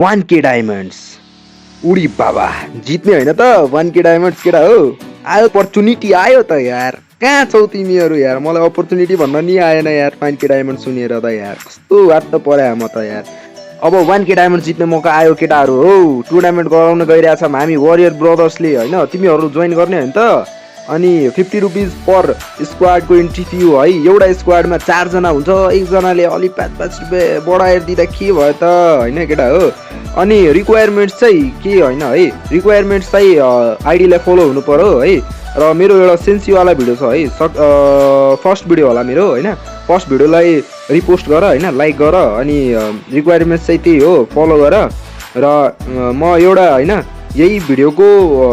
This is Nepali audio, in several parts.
1K डायमंड्स उडी बाबा जित्ने होइन त 1K डायमंड्स केटा हो आयो अपर्च्युनिटी आयो त यार कहाँ छौ तिमीहरू यार मलाई अपर्च्युनिटी भन्न नि आएन यार 1K डायमंड सुनेर त यार कस्तो वाट त पर्या म त यार अब 1K डायमंड जित्ने मौका आयो केटाहरू हो टुर्नामेन्ट गराउन गइरहेछौँ हामी वरियर ब्रदर्सले होइन तिमीहरू जोइन गर्ने होइन त अनि 50 रुपिस पर स्क्वाडको इन्ट्री फी हो है एउटा स्क्वाडमा 4 जना हुन्छ एकजनाले अलि 5-5 रुपियाँ बढाएर दिँदा के भयो त होइन केटा हो अनि रिक्वायरमेन्ट्स चाहिँ के होइन है रिक्वायरमेन्ट्स चाहिँ आइडीलाई फलो हुनु पर्यो है र मेरो एउटा सेन्सीवाला भिडियो छ है फर्स्ट भिडियो होला मेरो होइन फर्स्ट भिडियोलाई रिपोस्ट गर होइन लाइक गर अनि रिक्वायरमेन्ट्स चाहिँ त्यही हो फलो गर र म एउटा होइन यही भिडियोको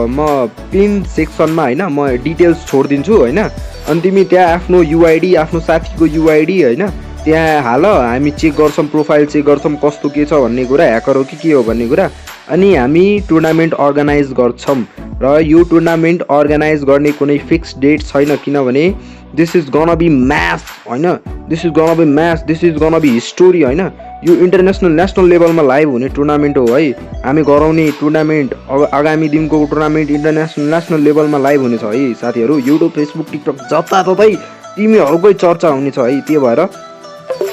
म पिन सेक्सनमा होइन म डिटेल्स छोडिदिन्छु होइन अनि तिमी त्यहाँ आफ्नो युआइडी आफ्नो साथीको युआइडी होइन त्यहाँ हाल हामी चेक गर्छौँ प्रोफाइल चेक गर्छौँ कस्तो के छ भन्ने कुरा ह्याकर हो कि के हो भन्ने कुरा अनि हामी टुर्नामेन्ट अर्गनाइज गर्छौँ र यो टुर्नामेन्ट अर्गनाइज गर्ने कुनै फिक्स डेट छैन किनभने this is gonna be match होइन this is gonna be match this is gonna be history होइन यो इन्टरनेसनल नेसनल लेभलमा लाइभ हुने टुर्नामेन्ट हो है हामी गराउने टुर्नामेन्ट आगामी दिनको टुर्नामेन्ट इन्टरनेसनल नेसनल लेभलमा लाइभ हुनेछ है साथीहरू युट्युब फेसबुक टिकटक जताततै तिमीहरूकै चर्चा हुनेछ है त्यही भएर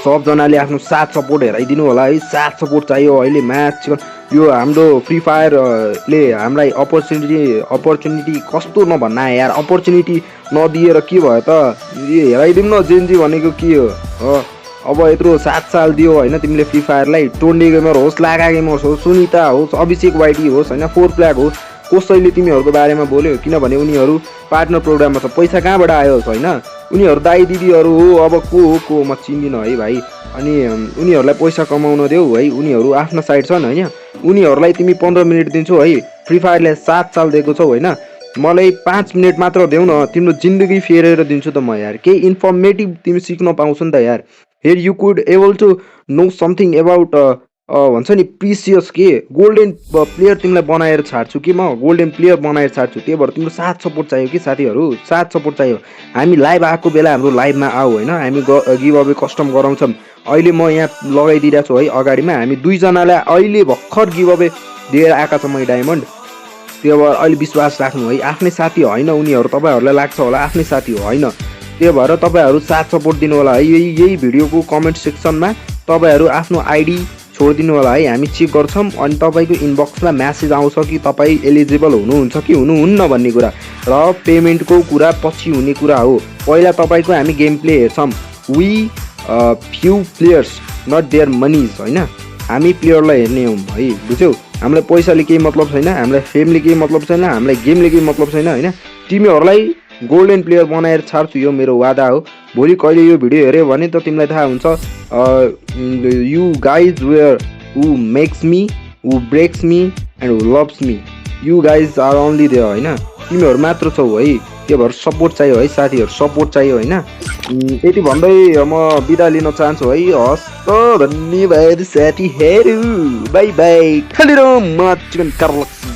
सबजनाले आफ्नो साथ सपोर्ट हेराइदिनु होला है साथ सपोर्ट चाहियो अहिले म्याच यो हाम्रो फ्री फायरले हामीलाई अपर्च्युनिटी कस्तो नभन्न यार अपर्च्युनिटी नदिएर के भयो त हेराइदिउँ न जेनजी भनेको के हो अब यत्रो 7 साल दियो होइन तिमीले फ्री फायरलाई टोन्डी गेमर होस् लागा गेमर्स होस् सुनिता होस् अभिषेक वाइटी होस् होइन 4 फ्ल्याग होस् कसैले तिमीहरूको बारेमा बोल्यो किनभने उनीहरू पार्टनर प्रोग्राममा छ पैसा कहाँबाट आयो होइन उनीहरू दाइ दिदीहरू हो अब को म चिन्दिनँ है भाइ अनि उनीहरूलाई पैसा कमाउन देऊ है उनीहरू आफ्नो साइड छन् होइन उनीहरूलाई तिमी 15 मिनट दिन्छौ है फ्री फायरले 7 साल दिएको छौ होइन मलाई 5 मिनट मात्र देऊ न तिम्रो जिन्दगी फेरेर दिन्छु त म यार केही इन्फर्मेटिभ तिमी सिक्न पाउँछौ नि त यार here you could able to know something about भन्छ नि प्रिसियस के गोल्डेन प्लेयर तिमीलाई बनाएर छाड्छु कि म गोल्डेन प्लेयर बनाएर छाड्छु त्यही भएर तिम्रो साथ सपोर्ट चाहियो कि साथीहरू साथ सपोर्ट चाहियो हामी लाइभ आएको बेला हाम्रो लाइभमा आऊ होइन हामी गिभ अवे कस्टम गराउँछौँ अहिले म यहाँ लगाइदिइरहेको छु है अगाडिमा हामी 2 जनालाई अहिले भर्खर गिभ अवे दिएर आएका छौँ मैले डायमन्ड त्यही भएर अहिले विश्वास राख्नु है आफ्नै साथी होइन उनीहरू तपाईँहरूलाई लाग्छ होला आफ्नै साथी हो होइन त्यही भएर तपाईँहरू साथ सपोर्ट दिनु होला है यही भिडियोको कमेन्ट सेक्सनमा तपाईँहरू आफ्नो आइडी छोडिदिनु होला है हामी चेक गर्छौँ अनि तपाईँको इनबक्समा म्यासेज आउँछ कि तपाईँ एलिजिबल हुनुहुन्छ कि हुनुहुन्न भन्ने कुरा र पेमेन्टको कुरा पछि हुने कुरा हो पहिला तपाईँको हामी गेम प्ले हेर्छौँ we few players not there monies होइन हामी प्लेयरलाई हेर्ने हौँ है बुझ्यौ हामीलाई पैसाले केही मतलब छैन हामीलाई फेमले केही मतलब छैन हामीलाई गेमले केही मतलब छैन होइन तिमीहरूलाई गोल्डन प्लेयर बनाएर छाड्छु यो मेरो वादा हो भोलि कहिले यो भिडियो हेऱ्यो भने त तिमीलाई थाहा हुन्छ you guys were who makes me who breaks me and who loves me you guys are only there होइन तिमीहरू मात्र छौ है त्यो भएर सपोर्ट चाहियो है साथीहरू सपोर्ट चाहियो होइन यति भन्दै म बिदा लिन चाहन्छु है हस् त धन्यवाद साथीहरू बाई बाई खाली म चिकन कार्लक्स